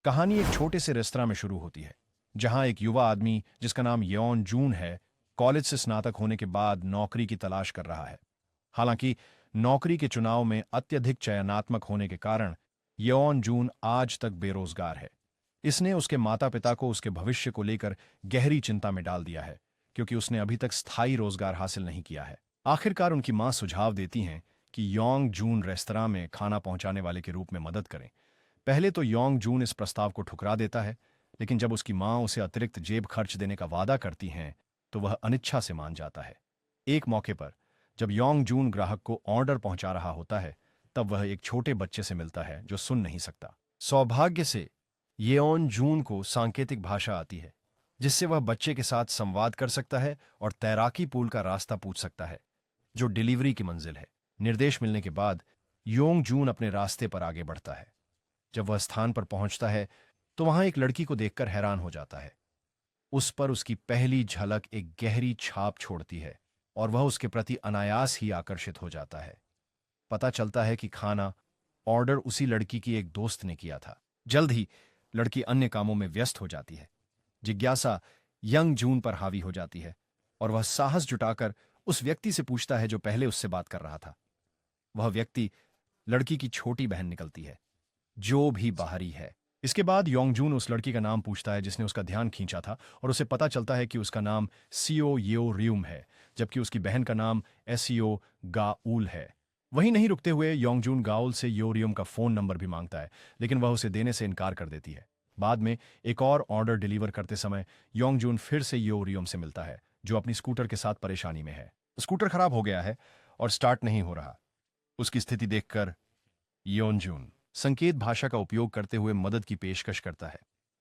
कहानी एक छोटे से रेस्तरां में शुरू होती है, जहां एक युवा आदमी जिसका नाम यॉन जून है, कॉलेज से स्नातक होने के बाद नौकरी की तलाश कर रहा है। हालांकि नौकरी के चुनाव में अत्यधिक चयनात्मक होने के कारण यॉन जून आज तक बेरोजगार है। इसने उसके माता पिता को उसके भविष्य को लेकर गहरी चिंता में डाल दिया है, क्योंकि उसने अभी तक स्थायी रोजगार हासिल नहीं किया है। आखिरकार उनकी मां सुझाव देती हैं कि योंग जून रेस्तरां में खाना पहुंचाने वाले के रूप में मदद करें। पहले तो योंग जून इस प्रस्ताव को ठुकरा देता है, लेकिन जब उसकी मां उसे अतिरिक्त जेब खर्च देने का वादा करती हैं, तो वह अनिच्छा से मान जाता है। एक मौके पर जब योंग जून ग्राहक को ऑर्डर पहुंचा रहा होता है, तब वह एक छोटे बच्चे से मिलता है जो सुन नहीं सकता। सौभाग्य से येओन जून को सांकेतिक भाषा आती है, जिससे वह बच्चे के साथ संवाद कर सकता है और तैराकी पूल का रास्ता पूछ सकता है, जो डिलीवरी की मंजिल है। निर्देश मिलने के बाद योंग जून अपने रास्ते पर आगे बढ़ता है। जब वह स्थान पर पहुंचता है, तो वहां एक लड़की को देखकर हैरान हो जाता है। उस पर उसकी पहली झलक एक गहरी छाप छोड़ती है और वह उसके प्रति अनायास ही आकर्षित हो जाता है। पता चलता है कि खाना ऑर्डर उसी लड़की की एक दोस्त ने किया था। जल्द ही लड़की अन्य कामों में व्यस्त हो जाती है। जिज्ञासा यंग जून पर हावी हो जाती है और वह साहस जुटाकर उस व्यक्ति से पूछता है जो पहले उससे बात कर रहा था। वह व्यक्ति लड़की की छोटी बहन निकलती है, जो भी बाहरी है। इसके बाद योंगजून उस लड़की का नाम पूछता है जिसने उसका ध्यान खींचा था, और उसे पता चलता है कि उसका नाम सीओ यो रियुम है, जबकि उसकी बहन का नाम एसईओ गाउल है। वहीं नहीं रुकते हुए योंगजून गाउल से योरियम का फोन नंबर भी मांगता है, लेकिन वह उसे देने से इनकार कर देती है। बाद में एक और ऑर्डर डिलीवर करते समय योंगजून फिर से योरियम से मिलता है, जो अपनी स्कूटर के साथ परेशानी में है। स्कूटर खराब हो गया है और स्टार्ट नहीं हो रहा। उसकी स्थिति देखकर योनजून संकेत भाषा का उपयोग करते हुए मदद की पेशकश करता है।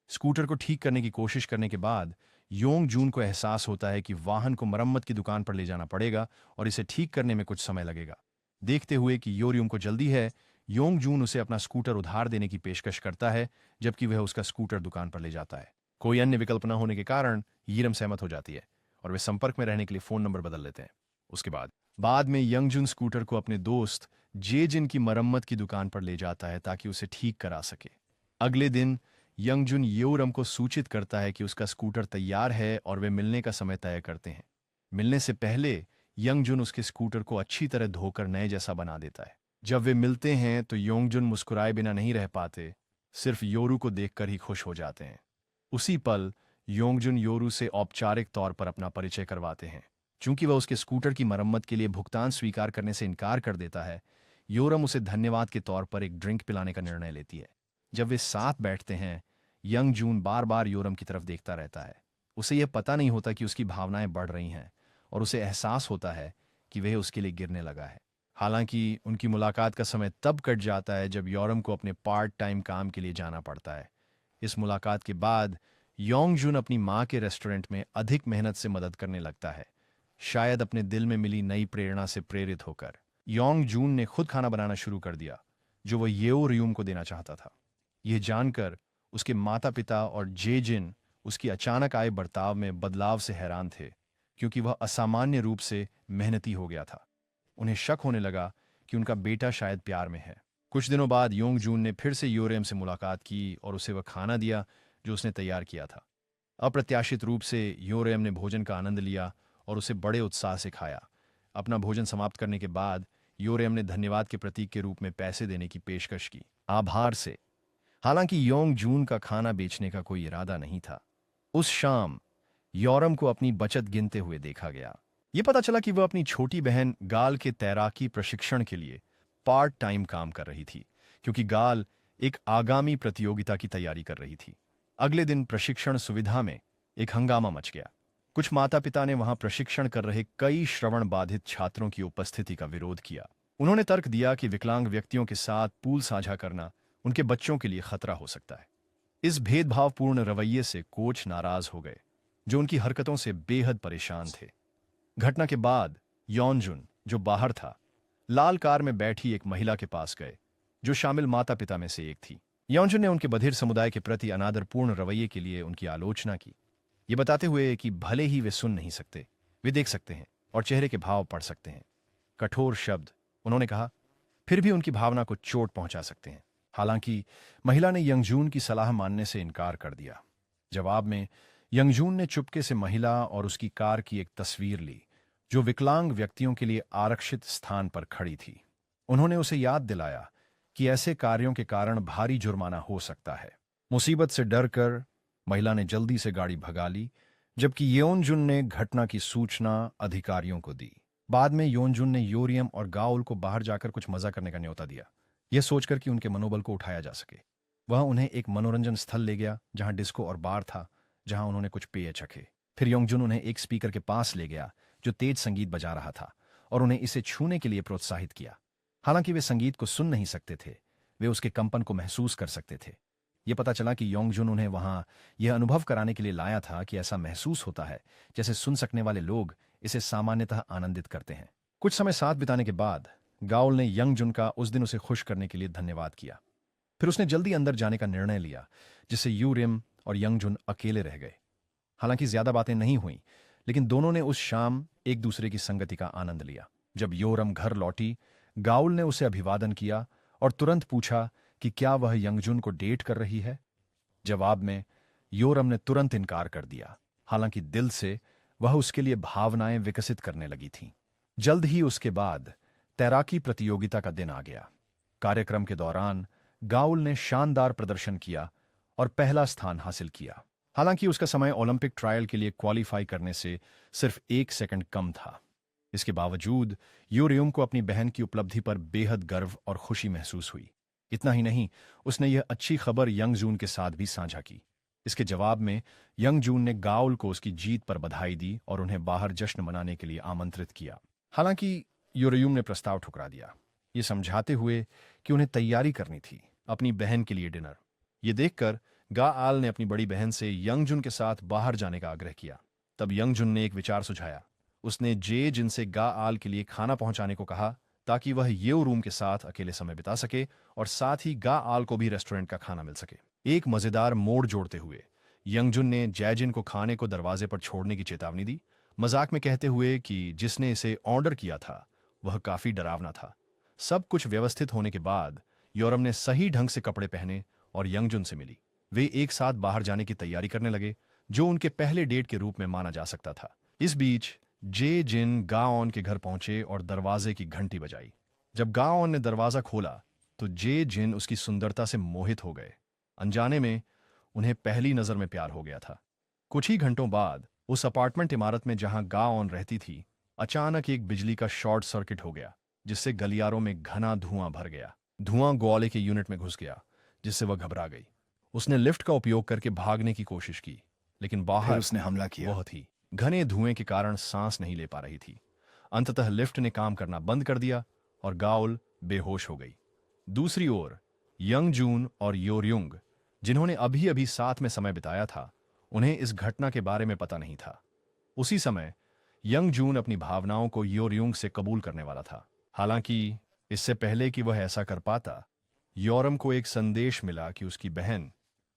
स्कूटर को ठीक करने की कोशिश करने के बाद योंग जून को एहसास होता है कि वाहन को मरम्मत की दुकान पर ले जाना पड़ेगा और इसे ठीक करने में कुछ समय लगेगा। देखते हुए कि योरियम को जल्दी है, योंग जून उसे अपना स्कूटर उधार देने की पेशकश करता है, जबकि वह उसका स्कूटर दुकान पर ले जाता है। कोई अन्य विकल्प न होने के कारण यीरम सहमत हो जाती है और वे संपर्क में रहने के लिए फोन नंबर बदल लेते हैं। उसके बाद में यंगजुन स्कूटर को अपने दोस्त जेजिन की मरम्मत की दुकान पर ले जाता है ताकि उसे ठीक करा सके। अगले दिन यंगजुन योरम को सूचित करता है कि उसका स्कूटर तैयार है और वे मिलने का समय तय करते हैं। मिलने से पहले यंगजुन उसके स्कूटर को अच्छी तरह धोकर नए जैसा बना देता है। जब वे मिलते हैं तो योंगजुन मुस्कुराए बिना नहीं रह पाते, सिर्फ योरू को देखकर ही खुश हो जाते हैं। उसी पल योंगजुन योरू से औपचारिक तौर पर अपना परिचय करवाते हैं। चूंकि वह उसके स्कूटर की मरम्मत के लिए भुगतान स्वीकार करने से इनकार कर देता है, योरम उसे धन्यवाद के तौर पर एक ड्रिंक पिलाने का निर्णय लेती है। जब वे साथ बैठते हैं, यंग जून बार बार योरम की तरफ देखता रहता है। उसे यह पता नहीं होता कि उसकी भावनाएं बढ़ रही हैं और उसे एहसास होता है कि वह उसके लिए गिरने लगा है। हालांकि उनकी मुलाकात का समय तब कट जाता है जब योरम को अपने पार्ट टाइम काम के लिए जाना पड़ता है। इस मुलाकात के बाद योंग जून अपनी मां के रेस्टोरेंट में अधिक मेहनत से मदद करने लगता है, शायद अपने दिल में मिली नई प्रेरणा से प्रेरित होकर। योंग जून ने खुद खाना बनाना शुरू कर दिया, जो वह येओ रियुम को देना चाहता था। यह जानकर उसके माता पिता और जेजिन उसकी अचानक आए बर्ताव में बदलाव से हैरान थे, क्योंकि वह असामान्य रूप से मेहनती हो गया था। उन्हें शक होने लगा कि उनका बेटा शायद प्यार में है। कुछ दिनों बाद योंग जून ने फिर से योरेम से मुलाकात की और उसे वह खाना दिया जो उसने तैयार किया था। अप्रत्याशित रूप से योरेम ने भोजन का आनंद लिया और उसे बड़े उत्साह से खाया। अपना भोजन समाप्त करने के बाद योरेम ने धन्यवाद के प्रतीक के रूप में पैसे देने की पेशकश की, आभार से। हालांकि योंग जून का खाना बेचने का कोई इरादा नहीं था। उस शाम योरम को अपनी बचत गिनते हुए देखा गया। यह पता चला कि वह अपनी छोटी बहन गाल के तैराकी प्रशिक्षण के लिए पार्ट टाइम काम कर रही थी, क्योंकि गाल एक आगामी प्रतियोगिता की तैयारी कर रही थी। अगले दिन प्रशिक्षण सुविधा में एक हंगामा मच गया। कुछ माता पिता ने वहां प्रशिक्षण कर रहे कई श्रवण बाधित छात्रों की उपस्थिति का विरोध किया। उन्होंने तर्क दिया कि विकलांग व्यक्तियों के साथ पूल साझा करना उनके बच्चों के लिए खतरा हो सकता है। इस भेदभावपूर्ण रवैये से कोच नाराज हो गए, जो उनकी हरकतों से बेहद परेशान थे। घटना के बाद योनजुन, जो बाहर था, लाल कार में बैठी एक महिला के पास गए, जो शामिल माता पिता में से एक थी। योनजुन ने उनके बधिर समुदाय के प्रति अनादरपूर्ण रवैये के लिए उनकी आलोचना की, ये बताते हुए कि भले ही वे सुन नहीं सकते, वे देख सकते हैं और चेहरे के भाव पढ़ सकते हैं। कठोर शब्द, उन्होंने कहा, फिर भी उनकी भावना को चोट पहुंचा सकते हैं। हालांकि महिला ने यंगजून की सलाह मानने से इनकार कर दिया। जवाब में यंगजून ने चुपके से महिला और उसकी कार की एक तस्वीर ली जो विकलांग व्यक्तियों के लिए आरक्षित स्थान पर खड़ी थी। उन्होंने उसे याद दिलाया कि ऐसे कार्यों के कारण भारी जुर्माना हो सकता है। मुसीबत से डरकर महिला ने जल्दी से गाड़ी भगा ली, जबकि योनजुन ने घटना की सूचना अधिकारियों को दी। बाद में योनजुन ने योरियम और गाउल को बाहर जाकर कुछ मजा करने का न्योता दिया, यह सोचकर कि उनके मनोबल को उठाया जा सके। वह उन्हें एक मनोरंजन स्थल ले गया जहां डिस्को और बार था, जहां उन्होंने कुछ पेय चखे। फिर योंगजुन उन्हें एक स्पीकर के पास ले गया जो तेज संगीत बजा रहा था और उन्हें इसे छूने के लिए प्रोत्साहित किया। हालांकि वे संगीत को सुन नहीं सकते थे, वे उसके कंपन को महसूस कर सकते थे। यह पता चला कि योंगजुन उन्हें वहां यह अनुभव कराने के लिए लाया था कि ऐसा महसूस होता है जैसे सुन सकने वाले लोग इसे सामान्यतः आनंदित करते हैं। कुछ समय साथ बिताने के बाद गाउल ने यंगजुन का उस दिन उसे खुश करने के लिए धन्यवाद किया। फिर उसने जल्दी अंदर जाने का निर्णय लिया, जिससे यूरिम और यंगजुन अकेले रह गए। हालांकि ज्यादा बातें नहीं हुई, लेकिन दोनों ने उस शाम एक दूसरे की संगति का आनंद लिया। जब योरम घर लौटी, गाउल ने उसे अभिवादन किया और तुरंत पूछा कि क्या वह यंगजुन को डेट कर रही है। जवाब में योरम ने तुरंत इनकार कर दिया, हालांकि दिल से वह उसके लिए भावनाएं विकसित करने लगी थीं। जल्द ही उसके बाद तैराकी प्रतियोगिता का दिन आ गया। कार्यक्रम के दौरान गाउल ने शानदार प्रदर्शन किया और पहला स्थान हासिल किया। हालांकि उसका समय ओलंपिक ट्रायल के लिए क्वालिफाई करने से सिर्फ 1 सेकंड कम था। इसके बावजूद यूरियम को अपनी बहन की उपलब्धि पर बेहद गर्व और खुशी महसूस हुई। इतना ही नहीं, उसने यह अच्छी खबर यंगजून के साथ भी साझा की। इसके जवाब में यंगजून ने गाउल को उसकी जीत पर बधाई दी और उन्हें बाहर जश्न मनाने के लिए आमंत्रित किया। हालांकि यूरियम ने प्रस्ताव ठुकरा दिया, ये समझाते हुए कि उन्हें तैयारी करनी थी अपनी बहन के लिए डिनर। ये देखकर गाआल ने अपनी बड़ी बहन से यंगजुन के साथ बाहर जाने का आग्रह किया। तब यंगजुन ने एक विचार सुझाया। उसने जे जिनसे गाआल के लिए खाना पहुंचाने को कहा ताकि वह येओरूम के साथ अकेले समय बिता सके और साथ ही गाआल को भी रेस्टोरेंट का खाना मिल सके। एक मजेदार मोड़ जोड़ते हुए यंगजुन ने जैजिन को खाने को दरवाजे पर छोड़ने की चेतावनी दी, मजाक में कहते हुए कि जिसने इसे ऑर्डर किया था वह काफी डरावना था। सब कुछ व्यवस्थित होने के बाद योरम ने सही ढंग से कपड़े पहने और यंगजुन से मिली। वे एक साथ बाहर जाने की तैयारी करने लगे, जो उनके पहले डेट के रूप में माना जा सकता था। इस बीच जे जिन गाओन के घर पहुंचे और दरवाजे की घंटी बजाई। जब गाओन ने दरवाजा खोला तो जे जिन उसकी सुंदरता से मोहित हो गए। अनजाने में उन्हें पहली नजर में प्यार हो गया था। कुछ ही घंटों बाद उस अपार्टमेंट इमारत में जहां गाओन रहती थी, अचानक एक बिजली का शॉर्ट सर्किट हो गया, जिससे गलियारों में घना धुआं भर गया। धुआं ग्वाले के यूनिट में घुस गया, जिससे वह घबरा गई। उसने लिफ्ट का उपयोग करके भागने की कोशिश की, लेकिन बाहर उसने हमला किया। वह थी। घने धुएं के कारण सांस नहीं ले पा रही थी। अंततः लिफ्ट ने काम करना बंद कर दिया और गाउल बेहोश हो गई। दूसरी ओर यंगजून और योरयुंग, जिन्होंने अभी अभी साथ में समय बिताया था, उन्हें इस घटना के बारे में पता नहीं था। उसी समय यंगजून अपनी भावनाओं को योरयुंग से कबूल करने वाला था। हालांकि इससे पहले कि वह ऐसा कर पाता, योरम को एक संदेश मिला कि उसकी बहन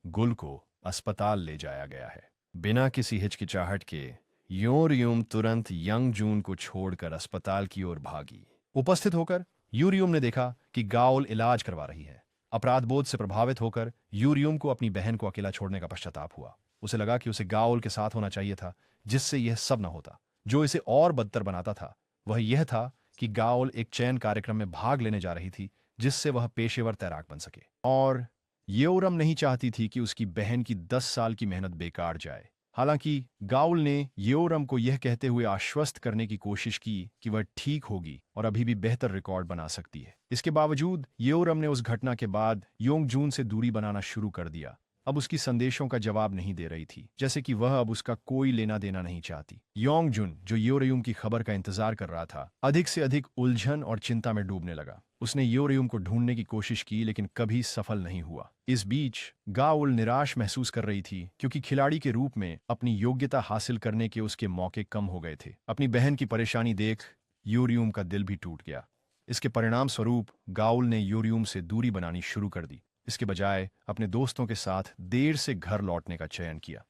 गुल को अस्पताल ले जाया गया है। बिना किसी हिचकिचाहट के योरयुम तुरंत यंगजून को छोड़कर अस्पताल की ओर भागी। उपस्थित होकर यूरियम ने देखा कि गाउल इलाज करवा रही है। अपराध बोध से प्रभावित होकर यूरियम को अपनी बहन को अकेला छोड़ने का पश्चाताप हुआ। उसे लगा कि उसे गाउल के साथ होना चाहिए था, जिससे यह सब न होता। जो इसे और बदतर बनाता था वह यह था कि गाउल एक चयन कार्यक्रम में भाग लेने जा रही थी, जिससे वह पेशेवर तैराक बन सके। और येओरम नहीं चाहती थी कि उसकी बहन की 10 साल की मेहनत बेकार जाए। हालांकि गाउल ने येओरम को यह कहते हुए आश्वस्त करने की कोशिश की कि वह ठीक होगी और अभी भी बेहतर रिकॉर्ड बना सकती है। इसके बावजूद येओरम ने उस घटना के बाद योंगजून से दूरी बनाना शुरू कर दिया। अब उसकी संदेशों का जवाब नहीं दे रही थी, जैसे कि वह अब उसका कोई लेना देना नहीं चाहती। योंगजुन, जो योरयुम की खबर का इंतजार कर रहा था, अधिक से अधिक उलझन और चिंता में डूबने लगा। उसने योरयुम को ढूंढने की कोशिश की, लेकिन कभी सफल नहीं हुआ। इस बीच गाउल निराश महसूस कर रही थी, क्योंकि खिलाड़ी के रूप में अपनी योग्यता हासिल करने के उसके मौके कम हो गए थे। अपनी बहन की परेशानी देख योरयुम का दिल भी टूट गया। इसके परिणाम स्वरूप गाउल ने योरयुम से दूरी बनानी शुरू कर दी। इसके बजाय अपने दोस्तों के साथ देर से घर लौटने का चयन किया।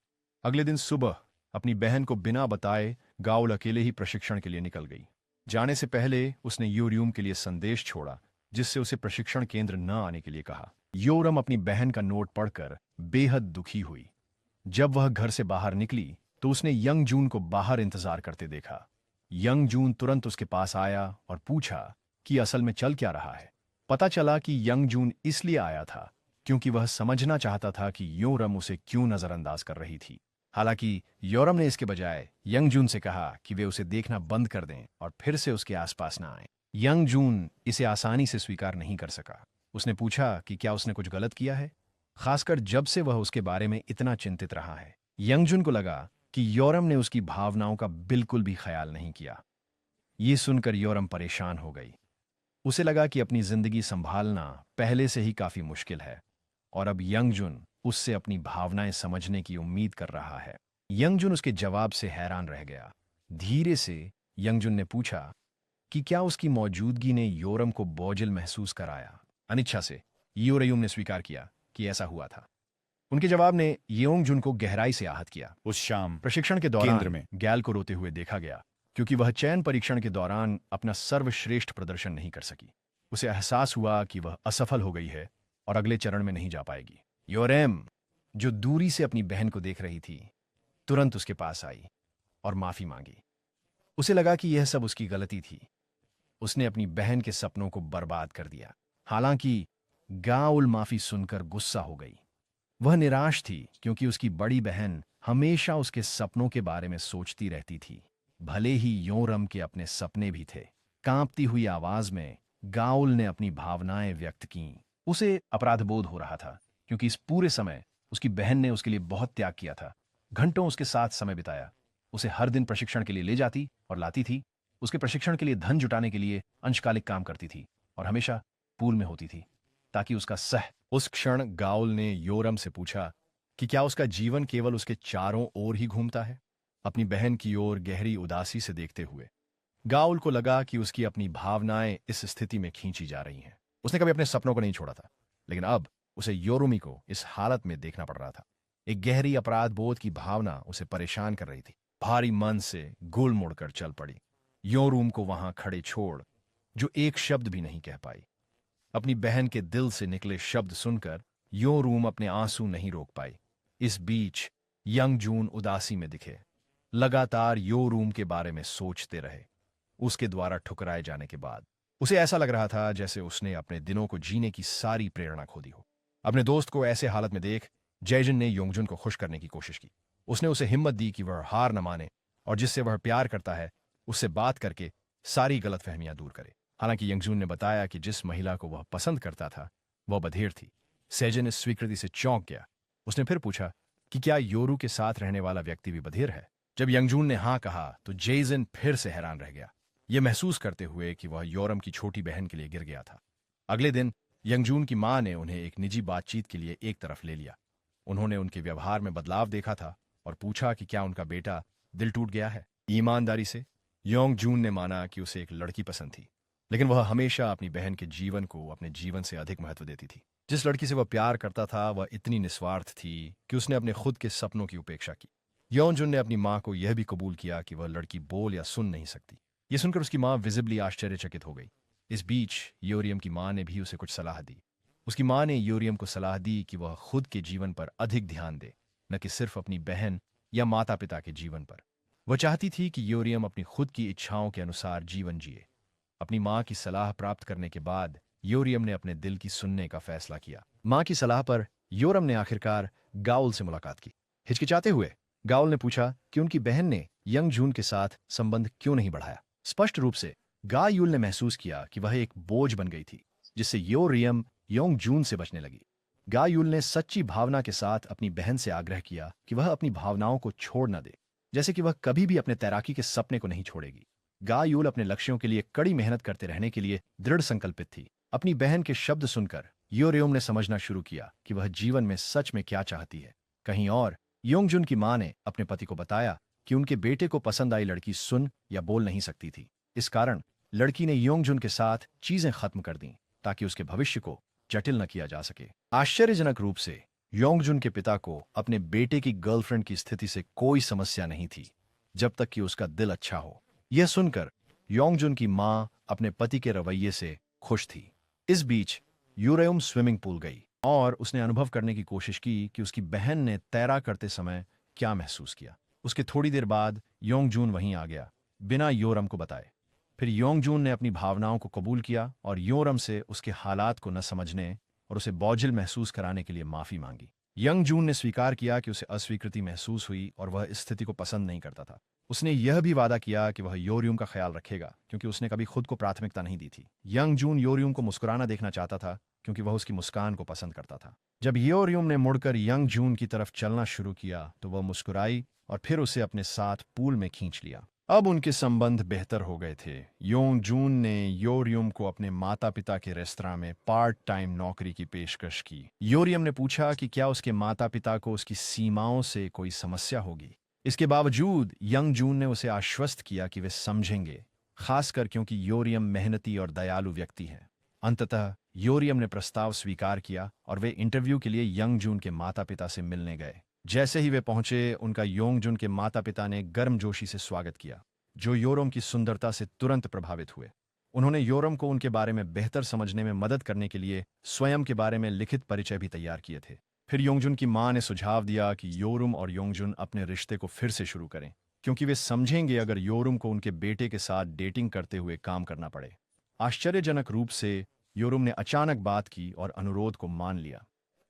अगले दिन सुबह अपनी बहन को बिना बताए गाउल अकेले ही प्रशिक्षण के लिए निकल गई। जाने से पहले उसने योरयुम के लिए संदेश छोड़ा जिससे उसे प्रशिक्षण केंद्र न आने के लिए कहा। योरम अपनी बहन का नोट पढ़कर बेहद दुखी हुई। जब वह घर से बाहर निकली तो उसने यंग जून को बाहर इंतजार करते देखा। यंग जून तुरंत उसके पास आया और पूछा कि असल में चल क्या रहा है। पता चला कि यंग जून इसलिए आया था क्योंकि वह समझना चाहता था कि योरम उसे क्यों नजरअंदाज कर रही थी। हालांकि योरम ने इसके बजाय यंग जून से कहा कि वे उसे देखना बंद कर दें और फिर से उसके आसपास न आए। यंग जून इसे आसानी से स्वीकार नहीं कर सका। उसने पूछा कि क्या उसने कुछ गलत किया है, खासकर जब से वह उसके बारे में इतना चिंतित रहा है। यंग जून को लगा कि योरम ने उसकी भावनाओं का बिल्कुल भी ख्याल नहीं किया। ये सुनकर योरम परेशान हो गई। उसे लगा कि अपनी जिंदगी संभालना पहले से ही काफी मुश्किल है और अब यंगजुन उससे अपनी भावनाएं समझने की उम्मीद कर रहा है। यंगजुन उसके जवाब से हैरान रह गया। धीरे से यंगजुन ने पूछा कि क्या उसकी मौजूदगी ने योरम को बोझिल महसूस कराया। अनिच्छा से योरयुम ने स्वीकार किया कि ऐसा हुआ था। उनके जवाब ने योंगजुन को गहराई से आहत किया। उस शाम प्रशिक्षण के दौरान केंद्र में गैल को रोते हुए देखा गया क्योंकि वह चयन परीक्षण के दौरान अपना सर्वश्रेष्ठ प्रदर्शन नहीं कर सकी। उसे एहसास हुआ कि वह असफल हो गई है और अगले चरण में नहीं जा पाएगी। योरेम, जो दूरी से अपनी बहन को देख रही थी, तुरंत उसके पास आई और माफी मांगी। उसे लगा कि यह सब उसकी गलती थी। उसने अपनी बहन के सपनों को बर्बाद कर दिया। हालांकि गाउल माफी सुनकर गुस्सा हो गई। वह निराश थी क्योंकि उसकी बड़ी बहन हमेशा उसके सपनों के बारे में सोचती रहती थी, भले ही योरम के अपने सपने भी थे। कांपती हुई आवाज में गाउल ने अपनी भावनाएं व्यक्त कीं। उसे अपराधबोध हो रहा था क्योंकि इस पूरे समय उसकी बहन ने उसके लिए बहुत त्याग किया था। घंटों उसके साथ समय बिताया। उसे हर दिन प्रशिक्षण के लिए ले जाती और लाती थी। उसके प्रशिक्षण के लिए धन जुटाने के लिए अंशकालिक काम करती थी और हमेशा पूल में होती थी ताकि उसका सह। उस क्षण गाउल ने योरम से पूछा कि क्या उसका जीवन केवल उसके चारों ओर ही घूमता है। अपनी बहन की ओर गहरी उदासी से देखते हुए गाउल को लगा कि उसकी अपनी भावनाएं इस स्थिति में खींची जा रही हैं। उसने कभी अपने सपनों को नहीं छोड़ा था, लेकिन अब उसे योरुमी को इस हालत में देखना पड़ रहा था। एक गहरी अपराध बोध की भावना उसे परेशान कर रही थी। भारी मन से गोल मुड़कर चल पड़ी। योरुम को वहां खड़े छोड़, जो एक शब्द भी नहीं कह पाई। अपनी बहन के दिल से निकले शब्द सुनकर योरुम अपने आंसू नहीं रोक पाई। इस बीच यंग जून उदासी में दिखे। लगातार योरूम के बारे में सोचते रहे। उसके द्वारा ठुकराए जाने के बाद उसे ऐसा लग रहा था जैसे उसने अपने दिनों को जीने की सारी प्रेरणा खो दी हो। अपने दोस्त को ऐसे हालत में देख जयजिन ने योंगजुन को खुश करने की कोशिश की। उसने उसे हिम्मत दी कि वह हार न माने और जिससे वह प्यार करता है उससे बात करके सारी गलतफहमियां दूर करे। हालांकि यंगजून ने बताया कि जिस महिला को वह पसंद करता था वह बधिर थी। सेजन इस स्वीकृति से चौंक गया। उसने फिर पूछा कि क्या योरू के साथ रहने वाला व्यक्ति भी बधिर है। जब यंगजून ने हाँ कहा तो जेजिन फिर से हैरान रह गया, यह महसूस करते हुए कि वह योरम की छोटी बहन के लिए गिर गया था। अगले दिन यंगजून की मां ने उन्हें एक निजी बातचीत के लिए एक तरफ ले लिया। उन्होंने उनके व्यवहार में बदलाव देखा था और पूछा कि क्या उनका बेटा दिल टूट गया है। ईमानदारी से योंगजून ने माना कि उसे एक लड़की पसंद थी, लेकिन वह हमेशा अपनी बहन के जीवन को अपने जीवन से अधिक महत्व देती थी। जिस लड़की से वह प्यार करता था वह इतनी निस्वार्थ थी कि उसने अपने खुद के सपनों की उपेक्षा की। योंगजुन ने अपनी मां को यह भी कबूल किया कि वह लड़की बोल या सुन नहीं सकती। यह सुनकर उसकी मां विजिबली आश्चर्यचकित हो गई। इस बीच योरियम की मां ने भी उसे कुछ सलाह दी। उसकी मां ने योरियम को सलाह दी कि वह खुद के जीवन पर अधिक ध्यान दे, न कि सिर्फ अपनी बहन या माता पिता के जीवन पर। वह चाहती थी कि योरियम अपनी खुद की इच्छाओं के अनुसार जीवन जिए। अपनी मां की सलाह प्राप्त करने के बाद योरियम ने अपने दिल की सुनने का फैसला किया। मां की सलाह पर योरम ने आखिरकार गाउल से मुलाकात की। हिचकिचाते हुए गाउल ने पूछा कि उनकी बहन ने यंगजून के साथ संबंध क्यों नहीं बढ़ाया। स्पष्ट रूप से गायुल ने महसूस किया कि वह एक बोझ बन गई थी, जिससे योरियम योंगजून से बचने लगी। गायुल ने सच्ची भावना के साथ अपनी बहन से आग्रह किया कि वह अपनी भावनाओं को छोड़ न दे, जैसे कि वह कभी भी अपने तैराकी के सपने को नहीं छोड़ेगी। गायुल अपने लक्ष्यों के लिए कड़ी मेहनत करते रहने के लिए दृढ़ संकल्पित थी। अपनी बहन के शब्द सुनकर योरियम ने समझना शुरू किया कि वह जीवन में सच में क्या चाहती है। कहीं और योंगजुन की मां ने अपने पति को बताया कि उनके बेटे को पसंद आई लड़की सुन या बोल नहीं सकती थी। इस कारण लड़की ने योंगजुन के साथ चीजें खत्म कर दी ताकि उसके भविष्य को जटिल न किया जा सके। आश्चर्यजनक रूप से योंगजुन के पिता को अपने बेटे की गर्लफ्रेंड की स्थिति से कोई समस्या नहीं थी, जब तक कि उसका दिल अच्छा हो। यह सुनकर योंगजुन की मां अपने पति के रवैये से खुश थी। इस बीच यूरेम स्विमिंग पूल गई और उसने अनुभव करने की कोशिश की कि उसकी बहन ने तैरा करते समय क्या महसूस किया। उसके थोड़ी देर बाद योंगजून वहीं आ गया, बिना योरम को बताए। फिर योंगजून ने अपनी भावनाओं को कबूल किया और योरम से उसके हालात को न समझने और उसे बोझिल महसूस कराने के लिए माफी मांगी। यंगजून ने स्वीकार किया कि उसे अस्वीकृति महसूस हुई और वह इस स्थिति को पसंद नहीं करता था। उसने यह भी वादा किया कि वह योरियम का ख्याल रखेगा क्योंकि उसने कभी खुद को प्राथमिकता नहीं दी थी। यंगजून योरियम को मुस्कुराना देखना चाहता था क्योंकि वह उसकी मुस्कान को पसंद करता था। जब योरियम ने मुड़कर यंगजून की तरफ चलना शुरू किया तो वह मुस्कुराई और फिर उसे अपने साथ पूल में खींच लिया। अब उनके संबंध बेहतर हो गए थे। योंगजून ने योरियम को अपने माता पिता के रेस्तरां में पार्ट टाइम नौकरी की पेशकश की। योरियम ने पूछा कि क्या उसके माता पिता को उसकी सीमाओं से कोई समस्या होगी। इसके बावजूद यंगजून ने उसे आश्वस्त किया कि वे समझेंगे, खासकर क्योंकि योरियम मेहनती और दयालु व्यक्ति है। अंततः योरियम ने प्रस्ताव स्वीकार किया और वे इंटरव्यू के लिए यंगजून के माता पिता से मिलने गए। जैसे ही वे पहुंचे, उनका योंगजून के माता पिता ने गर्मजोशी से स्वागत किया, जो योरम की सुंदरता से तुरंत प्रभावित हुए। उन्होंने योरम को उनके बारे में बेहतर समझने में मदद करने के लिए स्वयं के बारे में लिखित परिचय भी तैयार किए थे। फिर योंगजून की मां ने सुझाव दिया कि योरम और योंगजून अपने रिश्ते को फिर से शुरू करें, क्योंकि वे समझेंगे अगर योरम को उनके बेटे के साथ डेटिंग करते हुए काम करना पड़े। आश्चर्यजनक रूप से योरम ने अचानक बात की और अनुरोध को मान लिया।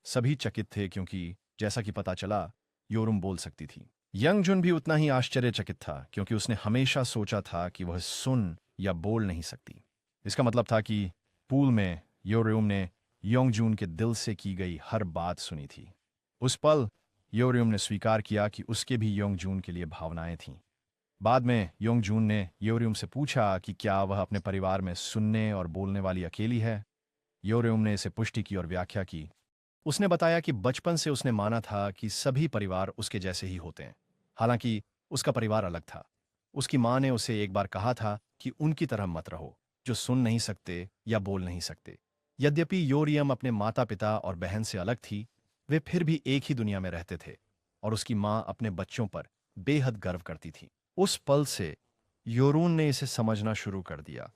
सभी चकित थे क्योंकि जैसा कि पता चला, योरम बोल सकती थी। यंगजून भी उतना ही आश्चर्यचकित था क्योंकि उसने हमेशा सोचा था कि वह सुन या बोल नहीं सकती। इसका मतलब था कि पूल में योरम ने योंगजून के दिल से की गई हर बात सुनी थी। उस पल योरम ने स्वीकार किया कि उसके भी योंगजून के लिए भावनाएं थीं। बाद में योंगजून ने योरम से पूछा कि क्या वह अपने परिवार में सुनने और बोलने वाली अकेली है। योरम ने इसे पुष्टि की और व्याख्या की। उसने बताया कि बचपन से उसने माना था कि सभी परिवार उसके जैसे ही होते हैं, हालांकि उसका परिवार अलग था। उसकी मां ने उसे एक बार कहा था कि उनकी तरह मत रहो, जो सुन नहीं सकते या बोल नहीं सकते। यद्यपि योरियम अपने माता पिता और बहन से अलग थी, वे फिर भी एक ही दुनिया में रहते थे और उसकी मां अपने बच्चों पर बेहद गर्व करती थी। उस पल से योरून ने इसे समझना शुरू कर दिया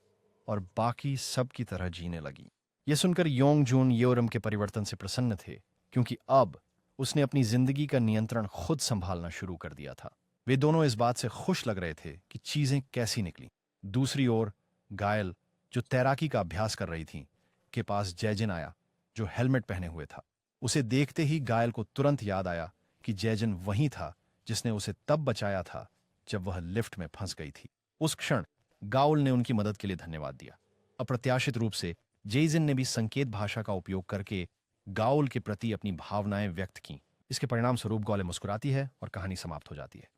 और बाकी सब की तरह जीने लगी। यह सुनकर योंगजून योरम के परिवर्तन से प्रसन्न थे क्योंकि अब उसने अपनी जिंदगी का नियंत्रण खुद संभालना शुरू कर दिया था। वे दोनों इस बात से खुश लग रहे थे कि चीजें कैसी निकली। दूसरी ओर गायल, जो तैराकी का अभ्यास कर रही थी, के पास जैजिन आया, जो हेलमेट पहने हुए था। उसे देखते ही गायल को तुरंत याद आया कि जैजिन वही था जिसने उसे तब बचाया था जब वह लिफ्ट में फंस गई थी। उस क्षण गाउल ने उनकी मदद के लिए धन्यवाद दिया। अप्रत्याशित रूप से जेजिन ने भी संकेत भाषा का उपयोग करके गाउल के प्रति अपनी भावनाएं व्यक्त की। इसके परिणाम स्वरूप गौले मुस्कुराती है और कहानी समाप्त हो जाती है।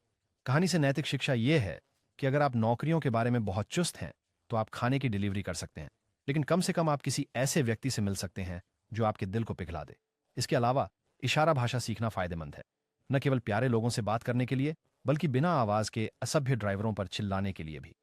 कहानी से नैतिक शिक्षा यह है कि अगर आप नौकरियों के बारे में बहुत चुस्त हैं तो आप खाने की डिलीवरी कर सकते हैं, लेकिन कम से कम आप किसी ऐसे व्यक्ति से मिल सकते हैं जो आपके दिल को पिघला दे। इसके अलावा इशारा भाषा सीखना फायदेमंद है, न केवल प्यारे लोगों से बात करने के लिए, बल्कि बिना आवाज के असभ्य ड्राइवरों पर चिल्लाने के लिए भी।